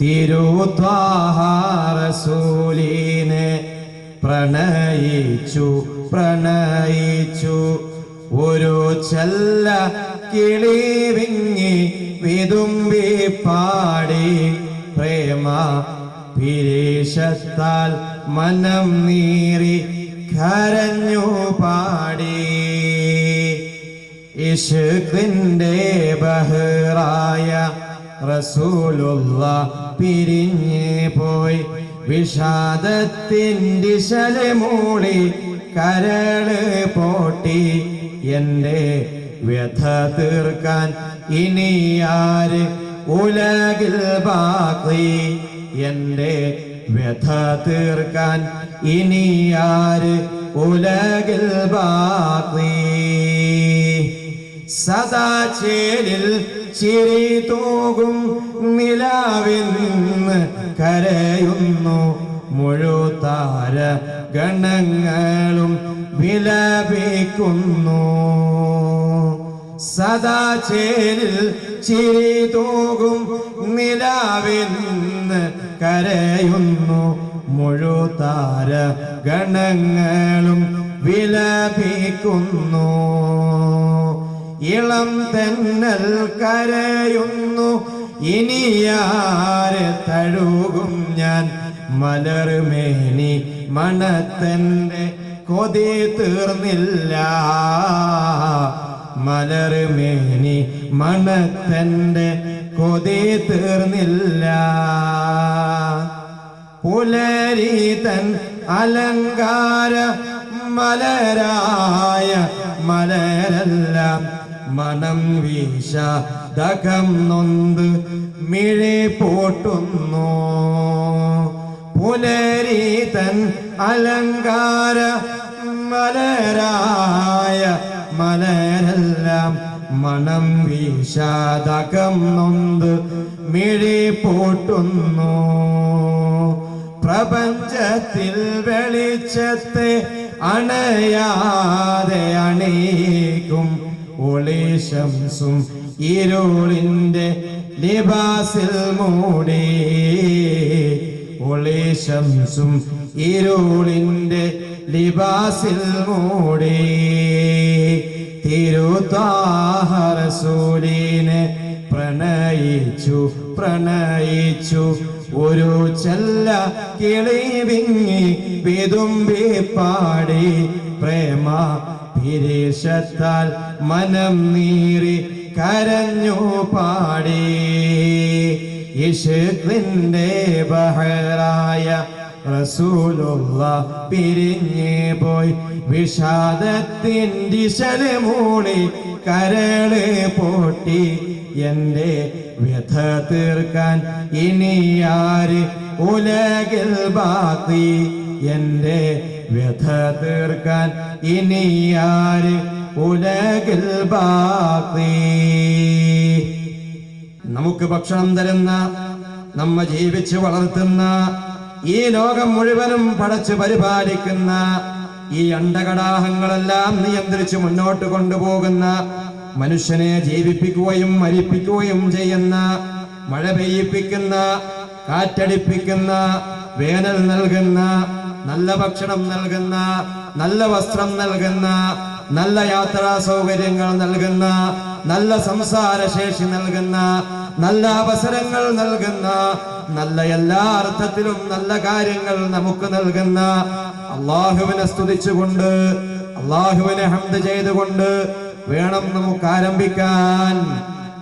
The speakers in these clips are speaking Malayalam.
തിരുത്വാഹ റസൂലിനെ പ്രണയിച്ചു ഒരു ചെല്ല കിളി വിങ്ങി വിതുമ്പി പാടി പ്രേമ പിരീശത്താൽ മനം നീറി കരഞ്ഞു പാടി. ഇശ്ഖിന്റെ ബഹറായ റസൂലുള്ള പിരിഞ്ഞ് പോയി വിഷാദത്തിൻ്റെ ശലമൂളി കരള് പൊട്ടി. എൻ്റെ വ്യഥ തീർക്കാൻ ഇനിയാര് ഉലകിൽ ബാക്കി, എൻ്റെ വ്യഥ തീർക്കാൻ ഇനിയാര് ഉലകിൽ ബാക്കി. സദാ ചേലിൽ ചിരി തൂകും നിലാവിന്ന് കരയുന്നു മുഴുതാര ഗണങ്ങളും വിലപിക്കുന്നു. സദാ ചേലിൽ ചിരി തൂകും നിലാവിന്ന് കരയുന്നു മുഴുതാര ഗണങ്ങളും വിലപിക്കുന്നു. ഇളം തെന്നൽ കരയുന്നു ഇനിയാരെ തഴുകും ഞാൻ. മലർമേനി മണത്തന്റെ കൊതി തീർന്നില്ല, മലർമേനി മണത്തന്റെ കൊതി തീർന്നില്ല. പുലരീതൻ അലങ്കാര മലരായ മലരെല്ലാം മനം വീശാതകം നൊന്ത് മിഴി പൂട്ടുന്നു. പുലരീതൻ അലങ്കാര മലരായ മലരെല്ലാം മണം വീശാതകം നൊന്ത് മിഴി പൂട്ടുന്നു. പ്രപഞ്ചത്തിൽ വെളിച്ചത്തെ അണയാതെ അണീക്കും ഒളിശംസും ഇരുളിൻ്റെ ലിബാസിൽ മൂടി. ഒളിശംസും ഇരുളിൻ്റെ ലിബാസിൽ മൂടി. തിരുത്വാഹ റസൂലിനെ പ്രണയിച്ചു ഒരു ചെല്ല കിളി വിങ്ങി വിതുമ്പി പാടി പ്രേമ പിരീശത്താൽ മനം നീറി കരഞ്ഞു പാടി. ഇശ്ഖിന്റെ ബഹറായ റസൂലുള്ള പിരിഞ്ഞ് പോയി വിഷാദത്തിൻ്റെ ശലമൂളി കരള് പൊട്ടി. എൻ്റെ വ്യഥ തീർക്കാൻ ഇനിയാര് ഉലകിൽ ബാക്കി, എൻ്റെ വ്യഥ തീർക്കാൻ ഇനിയാര് ഉലകിൽ ബാക്കി. നമുക്ക് ഭക്ഷണം തരുന്ന, നമ്മ ജീവിച്ച് വളർത്തുന്ന, ഈ ലോകം മുഴുവനും പടച്ച് പരിപാലിക്കുന്ന, ഈ അണ്ടകടാഹങ്ങളെല്ലാം നിയന്ത്രിച്ച് മുന്നോട്ട് കൊണ്ടുപോകുന്ന, മനുഷ്യനെ ജീവിപ്പിക്കുകയും മരിപ്പിക്കുകയും ചെയ്യുന്ന, മഴ പെയ്യിപ്പിക്കുന്ന, കാറ്റടിപ്പിക്കുന്ന, വേനൽ നൽകുന്ന, നല്ല ഭക്ഷണം നൽകുന്ന, നല്ല വസ്ത്രം നൽകുന്ന, നല്ല യാത്രാ സൗകര്യങ്ങൾ നൽകുന്ന, നല്ല സംസാരശേഷി നൽകുന്ന, നല്ല അവസരങ്ങൾ നൽകുന്ന, നല്ല എല്ലാ അർത്ഥത്തിലും നല്ല കാര്യങ്ങൾ നമുക്ക് നൽകുന്ന അള്ളാഹുവിനെ സ്തുതിച്ചുകൊണ്ട്, അള്ളാഹുവിനെ ഹംദ് ചെയ്തുകൊണ്ട് വേണം നമുക്ക് ആരംഭിക്കാൻ.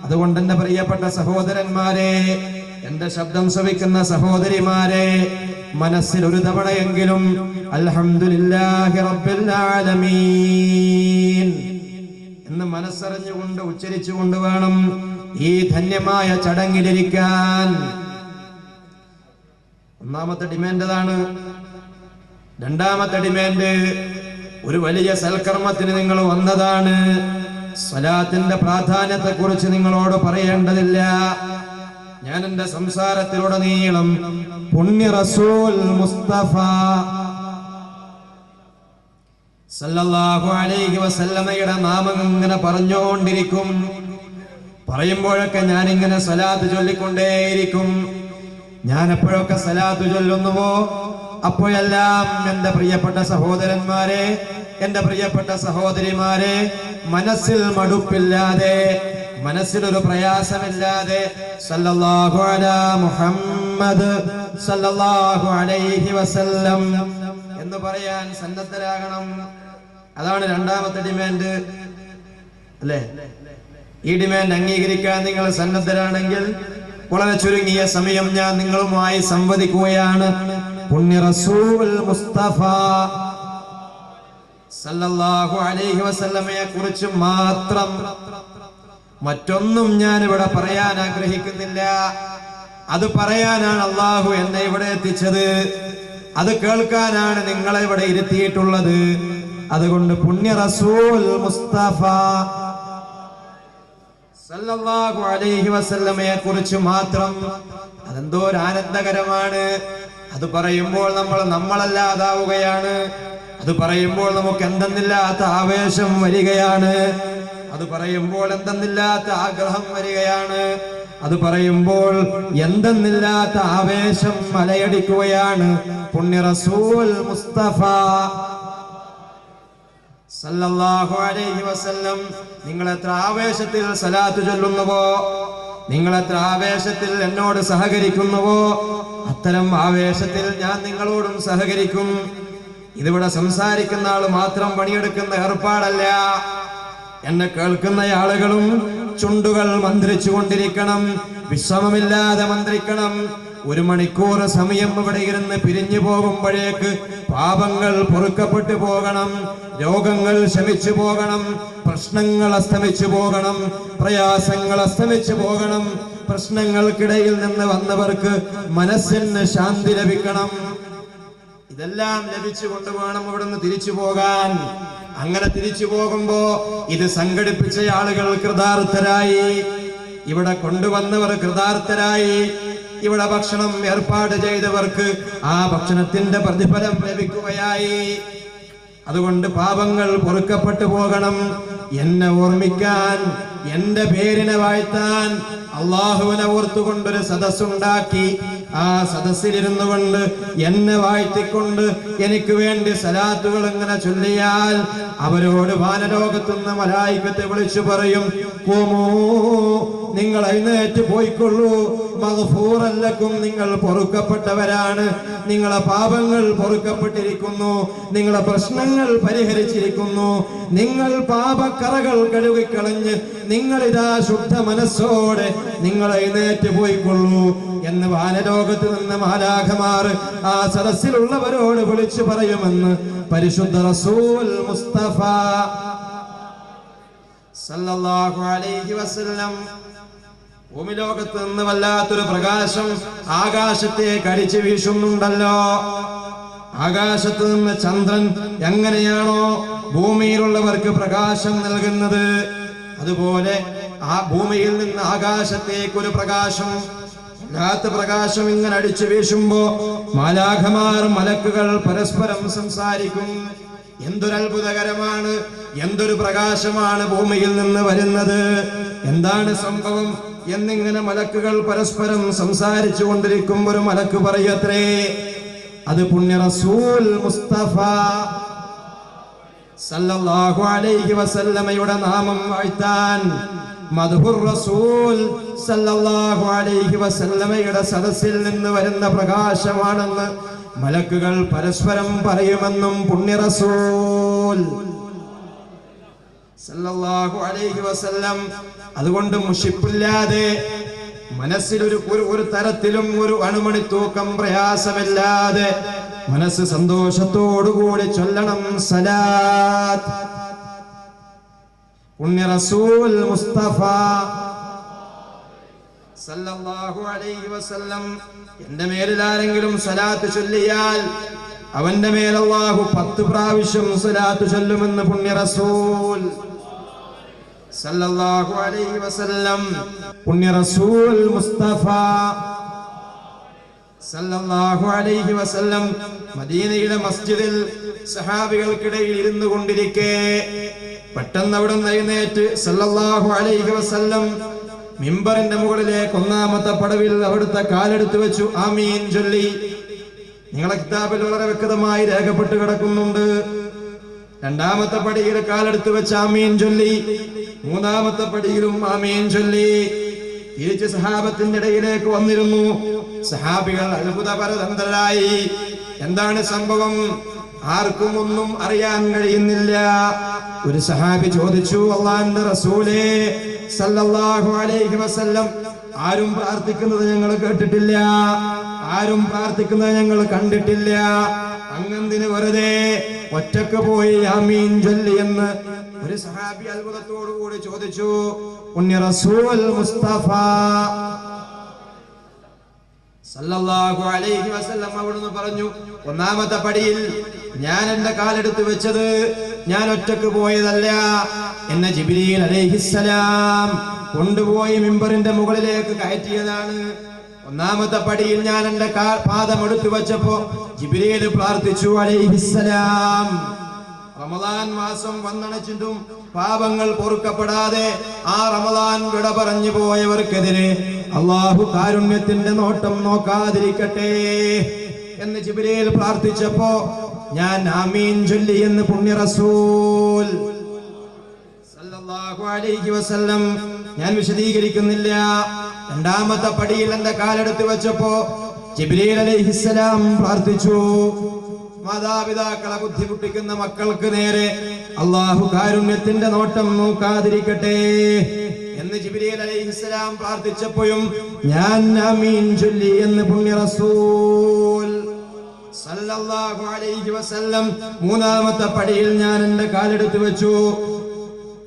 അതുകൊണ്ട് എന്റെ പ്രിയപ്പെട്ട സഹോദരന്മാരെ, എന്റെ ശബ്ദം ശ്രവിക്കുന്ന സഹോദരിമാരെ, മനസ്സിൽ ഒരു തവണയെങ്കിലും അൽഹംദുലില്ലാഹി റബ്ബിൽ ആലമീൻ എന്ന് മനസ്സറിഞ്ഞുകൊണ്ട് ഉച്ചരിച്ചുകൊണ്ട് വേണം ഈ ധന്യമായ ചടങ്ങിലിരിക്കാൻ. ഒന്നാമത്തെ ഡിമാൻഡ് അതാണ്. രണ്ടാമത്തെ ഡിമാൻഡ്, ഒരു വലിയ സൽക്കർമ്മത്തിന് നിങ്ങൾ വന്നതാണ്. സ്വലാത്തിന്റെ പ്രാധാന്യത്തെ കുറിച്ച് നിങ്ങളോട് പറയേണ്ടതില്ല. ഞാൻ എന്റെ സംസാരത്തിലുടനീളം പുണ്യ റസൂൽ മുസ്തഫ സല്ലല്ലാഹു അലൈഹി വസല്ലമയുടെ നാമം ഇങ്ങനെ പറഞ്ഞുകൊണ്ടിരിക്കും. പറയുമ്പോഴൊക്കെ ഞാൻ ഇങ്ങനെ സ്വലാത്ത് ചൊല്ലിക്കൊണ്ടേയിരിക്കും. ഞാൻ എപ്പോഴൊക്കെ സലാത്ത് ചൊല്ലുന്നുവോ അപ്പോഴെല്ലാം എൻ്റെ പ്രിയപ്പെട്ട സഹോദരന്മാരെ, എൻ്റെ പ്രിയപ്പെട്ട സഹോദരിമാരെ, മനസ്സിൽ മടുപ്പില്ലാതെ, മനസ്സിലൊരു പ്രയാസമില്ലാതെ സല്ലല്ലാഹു അലാ മുഹമ്മദ് സല്ലല്ലാഹു അലൈഹി വസല്ലം എന്ന് പറയാൻ സന്നദ്ധരാകണം. അതാണ് രണ്ടാമത്തെ ഡിമാൻഡ്, അല്ലേ? ഈ ഡിമാൻഡ് അംഗീകരിക്കാൻ നിങ്ങൾ സന്നദ്ധരാണെങ്കിൽ വളരെ ചുരുങ്ങിയ സമയം ഞാൻ നിങ്ങളുമായി സംവദിക്കുകയാണ്. പുണ്യ റസൂൽ മുസ്തഫ സല്ലല്ലാഹു അലൈഹി വസല്ലമയെ കുറിച്ച് മാത്രം, മറ്റൊന്നും ഞാൻ ഇവിടെ പറയാൻ ആഗ്രഹിക്കുന്നില്ല. അത് പറയാനാണ് അള്ളാഹു എന്നെ ഇവിടെ എത്തിച്ചത്, അത് കേൾക്കാനാണ് നിങ്ങളെ ഇവിടെ ഇരുത്തിയിട്ടുള്ളത്. അതുകൊണ്ട് പുണ്യ റസൂൽ മുസ്തഫ സല്ലല്ലാഹു അലൈഹി വസല്ലമയെ കുറിച്ച് മാത്രം അതെന്തോ ഒരു ആനന്ദകരമാണ്. അത് പറയുമ്പോൾ നമ്മളല്ലാതാവുകയാണ്. അത് പറയുമ്പോൾ നമുക്ക് എന്തെന്നില്ലാത്ത ആവേശം വരികയാണ്. അത് പറയുമ്പോൾ എന്തെന്നില്ലാത്ത ആഗ്രഹം വരികയാണ്. അത് പറയുമ്പോൾ എന്തെന്നില്ലാത്ത ആവേശം മലയടിക്കുകയാണ്. പുണ്യ റസൂൽ മുസ്തഫ സല്ലല്ലാഹു അലൈഹി വസല്ലം നിങ്ങൾ എത്ര ആവേശത്തിൽ സലാത്ത് ചൊല്ലുന്നുവോ, നിങ്ങൾ എത്ര ആവേശത്തിൽ എന്നോട് സഹകരിക്കുന്നുവോ, അത്തരം ആവേശത്തിൽ ഞാൻ നിങ്ങളോടും സഹകരിക്കും. ഇതിവിടെ സംസാരിക്കുന്ന ആൾ മാത്രം പണിയെടുക്കുന്ന ഏർപ്പാടല്ല. എന്നെ കേൾക്കുന്ന ആളുകളും ചുണ്ടുകൾ മന്ത്രിച്ചു കൊണ്ടിരിക്കണം, വിശ്രമമില്ലാതെ മന്ത്രിക്കണം. 1 മണിക്കൂർ സമയം ഇവിടെ ഇരുന്ന് പിരിഞ്ഞു പോകുമ്പോഴേക്ക് പാപങ്ങൾ പൊറുക്കപ്പെട്ടു പോകണം, രോഗങ്ങൾ ശമിച്ചു പോകണം, പ്രശ്നങ്ങൾ അസ്തമിച്ചു പോകണം, പ്രയാസങ്ങൾ അസ്തമിച്ചു പോകണം. പ്രശ്നങ്ങൾക്കിടയിൽ നിന്ന് വന്നവർക്ക് മനസ്സിന് ശാന്തി ലഭിക്കണം. ഇതെല്ലാം ലഭിച്ചുകൊണ്ട് വേണം ഇവിടുന്ന് തിരിച്ചു പോകാൻ. അങ്ങനെ തിരിച്ചു പോകുമ്പോ ഇത് സംഘടിപ്പിച്ച ആളുകൾ കൃതാർത്ഥരായി, ഇവിടെ കൊണ്ടുവന്നവർ കൃതാർത്ഥരായി, ഇവിടെ ഭക്ഷണം ഏർപ്പാട് ചെയ്തവർക്ക് ആ ഭക്ഷണത്തിന്റെ പ്രതിഫലം ലഭിക്കുകയായി. അതുകൊണ്ട് പാപങ്ങൾ പൊറുക്കപ്പെട്ടു പോകണം. എന്നെ ഓർമ്മിക്കാൻ, എന്റെ പേരിനെ വാഴ്ത്താൻ അള്ളാഹുവിനെ ഓർത്തുകൊണ്ടൊരു സദസ്സുണ്ടാക്കി. ആ സദസ്സിലിരുന്നു കൊണ്ട് എന്നെ വാഴ്ത്തിക്കൊണ്ട് എനിക്ക് വേണ്ടി സലാത്തുകൾ ഇങ്ങനെ ചൊല്ലിയാൽ അവരോട് വാനലോകത്തുനിന്ന് മലായികത്തെ വിളിച്ചു പറയും, ഖൂമൂ, നിങ്ങൾ എഴുന്നേറ്റ് പോയിക്കൊള്ളൂ, മഗ്ഫൂറൻ ലക്കും, നിങ്ങൾ പൊറുക്കപ്പെട്ടവരാണ്, നിങ്ങളെ പാപങ്ങൾ പൊറുക്കപ്പെട്ടിരിക്കുന്നു, നിങ്ങളെ പ്രശ്നങ്ങൾ പരിഹരിച്ചിരിക്കുന്നു, നിങ്ങൾ പാപക്കറകൾ കഴുകിക്കളഞ്ഞ് നിങ്ങളിതാ ശുദ്ധ മനസ്സോടെ നിങ്ങൾ എഴുന്നേറ്റ് പോയിക്കൊള്ളൂ എന്ന് വാനലോകത്ത് നിന്ന് മാലാഖമാർ ആ സദസ്സിലുള്ളവരോട് വിളിച്ചു പറയുമെന്ന് പരിശുദ്ധ റസൂൽ മുസ്തഫ സല്ലല്ലാഹു അലൈഹി വസല്ലം. ഭൂമിലോകത്ത് നിന്ന് വല്ലാത്തൊരു പ്രകാശം ആകാശത്തേക്ക് അടിച്ചു വീശുന്നുണ്ടല്ലോ. ആകാശത്ത് നിന്ന് ചന്ദ്രൻ എങ്ങനെയാണോ ഭൂമിയിലുള്ളവർക്ക് പ്രകാശം നൽകുന്നത്, അതുപോലെ ആ ഭൂമിയിൽ നിന്ന് ആകാശത്തേക്കൊരു പ്രകാശം, പ്രകാശം ഇങ്ങനെ അടിച്ചു വീശുമ്പോ മാലാഖമാർ, മലക്കുകൾ പരസ്പരം സംസാരിക്കും. എന്തൊരു അത്ഭുതകരമാണ്, എന്തൊരു പ്രകാശമാണ് ഭൂമിയിൽ നിന്ന് വരുന്നത്, എന്താണ് സംഭവം എന്നിങ്ങനെ മലക്കുകൾ പരസ്പരം സംസാരിച്ചു കൊണ്ടിരിക്കുമ്പോൾ ഒരു മലക്ക് പറയത്രേ, അത് പുണ്യ റസൂൽ മുസ്തഫ സല്ലല്ലാഹു അലൈഹി വസല്ലമയുടെ നാമം വാഴ്ത്താൻ മദ്ഹുർ റസൂൽ സല്ലല്ലാഹു അലൈഹി വസല്ലമയുടെ സദസ്സിൽ നിന്ന് വരുന്ന പ്രകാശമാണെന്ന് മലക്കുകൾ പരസ്പരം പറയുമെന്നും പുണ്യ റസൂൽ സല്ലല്ലാഹു അലൈഹി വസല്ലം. അതുകൊണ്ട് മുഷിപ്പില്ലാതെ, മനസ്സിൽ ഒരു തരത്തിലും ഒരു അണുമണി തൂക്കം പ്രയാസമില്ലാതെ മനസ്സ് സന്തോഷത്തോടുകൂടി ചൊല്ലണം സലാത്ത്. പുണ്യ റസൂൽ മുസ്തഫ സല്ലല്ലാഹു അലൈഹി വസല്ലം. എന്റെ മേലിൽ ആരെങ്കിലും സലാത്ത് ചൊല്ലിയാൽ അവന്റെ മേൽ അല്ലാഹു 10 പ്രാവശ്യം സലാത്ത് ചൊല്ലുമെന്ന് പുണ്യ റസൂൽ സല്ലല്ലാഹു അലൈഹി വസല്ലം. പുണ്യ റസൂൽ മുസ്തഫ സല്ലല്ലാഹു അലൈഹി വസല്ലം മദീനയിലെ മസ്ജിദിൽ സഹാബികൾക്കിടയിൽ ഇരുന്നു കൊണ്ടിരിക്കെ പെട്ടെന്ന് അവിടെ നിന്ന് എഴുന്നേറ്റ് സല്ലല്ലാഹു അലൈഹി വസല്ലം മിമ്പറിന്റെ മുകളിലേക്ക് ഒന്നാമത്തെ പടവിൽ അവിടുത്തെ കാലെടുത്ത് വെച്ചു. ആമീൻ ചൊല്ലി. നിങ്ങളെ കിതാബിൽ വളരെ വ്യക്തമായി രേഖപ്പെട്ട് കിടക്കുന്നുണ്ട്. രണ്ടാമത്തെ പടിയിൽ കാലെടുത്ത് വെച്ച് ആമീൻ ചൊല്ലി. മൂന്നാമത്തെ പടിയിലും ആമീൻ ചൊല്ലി. തിരിച്ച് സഹാബത്തിന്റെ ഇടയിലേക്ക് വന്നിരുന്നു. സഹാബികൾ അത്ഭുതപരതന്ത്രരായി. എന്താണ് സംഭവം? ആർക്കും ഒന്നും അറിയാൻ കഴിയുന്നില്ല. ഒരു സഹാബി ചോദിച്ചു, അല്ലാഹുവിന്റെ റസൂലേ സല്ലല്ലാഹു അലൈഹി വസല്ലം, ആരും പ്രാർത്ഥിക്കുന്നത് ഞങ്ങൾ കേട്ടിട്ടില്ല, ആരും പ്രാർത്ഥിക്കുന്നത് ഞങ്ങൾ കണ്ടിട്ടില്ല, അങ്ങെന്തിന് വെറുതെ ഒറ്റക്ക് പോയി ആമീൻ ചൊല്ലി എന്ന് ഒരു സഹാബി അത്ഭുതത്തോടു കൂടി ചോദിച്ചു. പുണ്യ റസൂൽ മുസ്തഫ സല്ലല്ലാഹു അലൈഹി വസല്ലം അവിടുന്ന് പറഞ്ഞു, ഒന്നാമത്തെ പടിയിൽ ഞാൻ എന്റെ കാലെടുത്ത് വെച്ചത് ഞാൻ ഒറ്റക്ക് പോയതല്ല, എന്നെ ജിബ്രീൽ അലൈഹിസ്സലാം കൊണ്ടുപോയി മിമ്പറിന്റെ മുകളിലേക്ക് കയറ്റിയതാണ്. ഒന്നാമത്തെ പടിയിൽ ഞാൻ എന്റെ പാദം എടുത്തു വെച്ചപ്പോ ജിബ്രീൽ പ്രാർത്ഥിച്ചു അലൈഹിസ്സലാം, റമദാൻ മാസം വന്നണച്ചിട്ടും പാപങ്ങൾ പൊറുക്കപ്പെടാതെ ആ റമദാൻ വിട പറഞ്ഞു പോയവർക്കെതിരെ അല്ലാഹു കാരുണ്യത്തിന്റെ നോട്ടം നോക്കാതിരിക്കട്ടെ എന്ന് ജിബ്രീൽ പ്രാർത്ഥിച്ചപ്പോ ഞാൻ ആമീൻ ചൊല്ലി എന്ന് പുണ്യ റസൂൽ സല്ലല്ലാഹു അലൈഹി വസല്ലം. ഞാൻ വിശദീകരിക്കുന്നില്ല. രണ്ടാമത്തെ പടിയിൽ എന്റെ കാലെടുത്ത് വെച്ചപ്പോ ജിബ്രീൽ അലൈഹിസ്സലാം പ്രാർത്ഥിച്ചു, മാതാപിതാക്കളെ ബുദ്ധിമുട്ടിക്കുന്ന മക്കൾക്ക് നേരെ അല്ലാഹു കാരുണ്യത്തിന്റെ നോട്ടം നോക്കാതിരിക്കട്ടെ എന്ന് ജിബ്രീൽ അലൈഹിസ്സലാം പ്രാർത്ഥിച്ചപ്പോഴും ഞാൻ ആമീൻ ചൊല്ലി എന്ന് പുണ്യ റസൂൽ സല്ലല്ലാഹു അലൈഹി വസല്ലം. മൂന്നാമത്തെ പടിയിൽ ഞാൻ എന്റെ കാലെടുത്ത് വെച്ചു.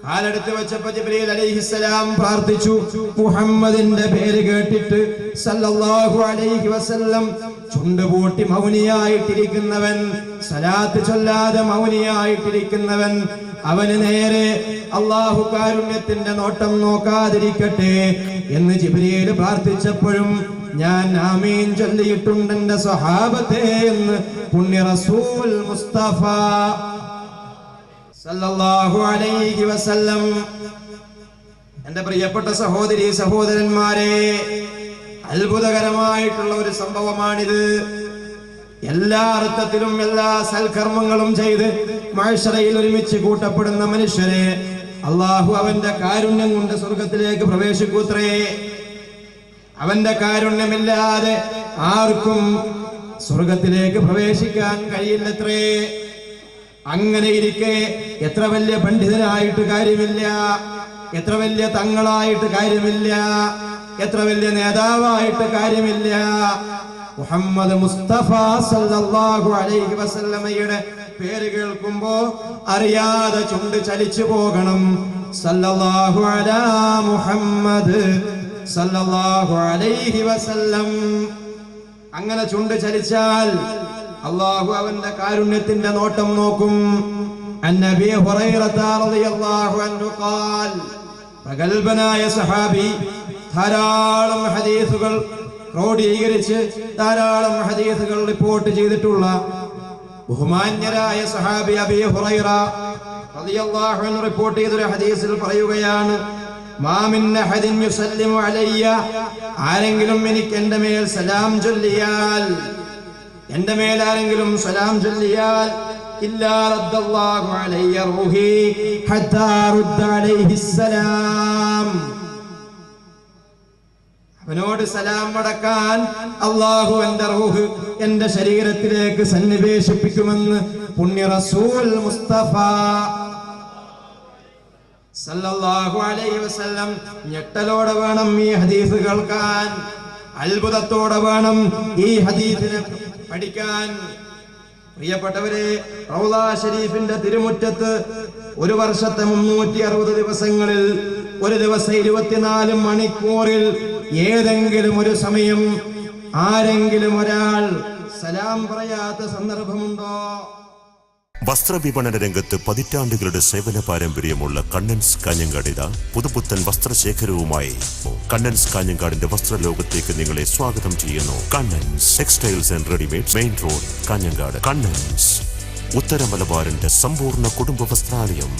കാലെടുത്ത് വെച്ചപ്പോ ജിബ്രീൽ അലൈഹിസ്സലാം പ്രാർത്ഥിച്ചു, മുഹമ്മദിന്റെ പേര് കേട്ടിട്ട് സല്ലല്ലാഹു അലൈഹി വസല്ലം ചുണ്ടുപൂട്ടി മൗനിയായിട്ടിരിക്കുന്നവൻ, സലാത്ത് ചൊല്ലാതെ മൗനിയായിട്ടിരിക്കുന്നവൻ, അവന് നേരെ അല്ലാഹു കാരുണ്യത്തിന്റെ നോട്ടം നോക്കാതിരിക്കട്ടെ എന്ന് ജിബ്രീൽ പ്രാർത്ഥിച്ചപ്പോഴും ഞാൻ ആമീൻ ചൊല്ലിയിട്ടുണ്ട് എന്റെ സ്വഹാബത്തെ എന്ന് പുണ്യ റസൂൽ മുസ്തഫ സല്ലല്ലാഹു അലൈഹി വസല്ലം. എന്റെ പ്രിയപ്പെട്ട സഹോദരി സഹോദരന്മാരെ, അത്ഭുതകരമായിട്ടുള്ള ഒരു സംഭവമാണിത്. എല്ലാ അർത്ഥത്തിലും എല്ലാ സൽക്കർമ്മങ്ങളും ചെയ്ത് മഹ്ശറയിൽ ഒരുമിച്ച് കൂട്ടപ്പെടുന്ന മനുഷ്യരെ അല്ലാഹു അവന്റെ കാരുണ്യം കൊണ്ട് സ്വർഗത്തിലേക്ക് പ്രവേശിക്കൂത്രേ. അവന്റെ കാരുണ്യമില്ലാതെ ആർക്കും സ്വർഗത്തിലേക്ക് പ്രവേശിക്കാൻ കഴിയില്ലത്രേ. അങ്ങനെ ഇരിക്കെ എത്ര വലിയ പണ്ഡിതനായിട്ട് കാര്യമില്ല, എത്ര വലിയ തങ്ങളായിട്ട് കാര്യമില്ല, എത്ര വലിയ നേതാവായിട്ട് കാര്യമില്ല, മുഹമ്മദ് മുസ്തഫ സല്ലല്ലാഹു അലൈഹി വസല്ലമയുടെ പേര് കേൾക്കുമ്പോ അറിയാതെ ചുണ്ട് ചലിച്ചു പോകണം. സല്ലല്ലാഹു അലാ മുഹമ്മദ് സല്ലല്ലാഹു അലൈഹി വസല്ലം. അങ്ങനെ ചുണ്ട് ചലിച്ചാൽ അല്ലാഹു അവന്റെ കാരുണ്യത്തിന്റെ നോട്ടം നോക്കും. അന്നബി ഹുറൈറത റളിയല്ലാഹു അൻഹു ഖാൽ, പ്രഗൽഭനായ സഹാബി, ധാരാളം ഹദീസുകൾ ക്രോഡീകരിച്ച് ധാരാളം ഹദീസുകൾ റിപ്പോർട്ട് ചെയ്തിട്ടുള്ള ബഹുമാന്യരായ സഹാബി അബീ ഹുറൈറ റളിയല്ലാഹു അൻഹു റിപ്പോർട്ട് ചെയ്തൊരു ഹദീസിൽ പറയുകയാണ്, മാ മിൻ അഹദിൻ യുസല്ലിമു അലയ്യ, ആരെങ്കിലും എനിക്ക് എന്റെ മേൽ സലാം ചൊല്ലിയാൽ, എന്റെ മേൽ ആരെങ്കിലും സലാം ചൊല്ലിയാൽ, ഇല്ലാ റദ്ദല്ലാഹു അലയ്യ റൂഹി ഹത്താ റുദ്ദ അലൈഹിസ്സലാം, അവനോട് സലാം മടക്കാൻ അല്ലാഹു എന്റെ റൂഹ് എന്റെ ശരീരത്തിലേക്ക് സന്നിവേശിപ്പിക്കുമെന്ന് പുണ്യ റസൂൽ മുസ്തഫ സല്ലല്ലാഹു അലൈഹി വസല്ലം. ഞെട്ടലോടെ വേണം ഈ ഹദീസ് കേൾക്കാൻ, അത്ഭുതത്തോടെ വേണം ഈ ഹദീസിനെ പഠിക്കാൻ. പ്രിയപ്പെട്ടവരെ, റൗള ഷരീഫിന്റെ തിരുമുറ്റത്ത് ഒരു വർഷത്തെ 360 ദിവസങ്ങളിൽ ഒരു ദിവസം 24 മണിക്കൂറിൽ ഏതെങ്കിലും ഒരു സമയം ആരെങ്കിലും ഒരാൾ സലാം പറയാത്ത സന്ദർഭമുണ്ടോ? വസ്ത്രവിപണന രംഗത്ത് പതിറ്റാണ്ടുകളുടെ സേവന പാരമ്പര്യമുള്ള കണ്ണൻസ് കാഞ്ഞങ്ങാടിത പുതുപുത്തൻ വസ്ത്രശേഖരവുമായി കണ്ണൻസ് കാഞ്ഞങ്ങാടിന്റെ വസ്ത്രലോകത്തേക്ക് നിങ്ങളെ സ്വാഗതം ചെയ്യുന്നു. Kannan's textiles and readymade, main road, Kanhangad. Kannan's, ഉത്തര മലബാറിന്റെ സമ്പൂർണ്ണ കുടുംബ വസ്ത്രാലയം.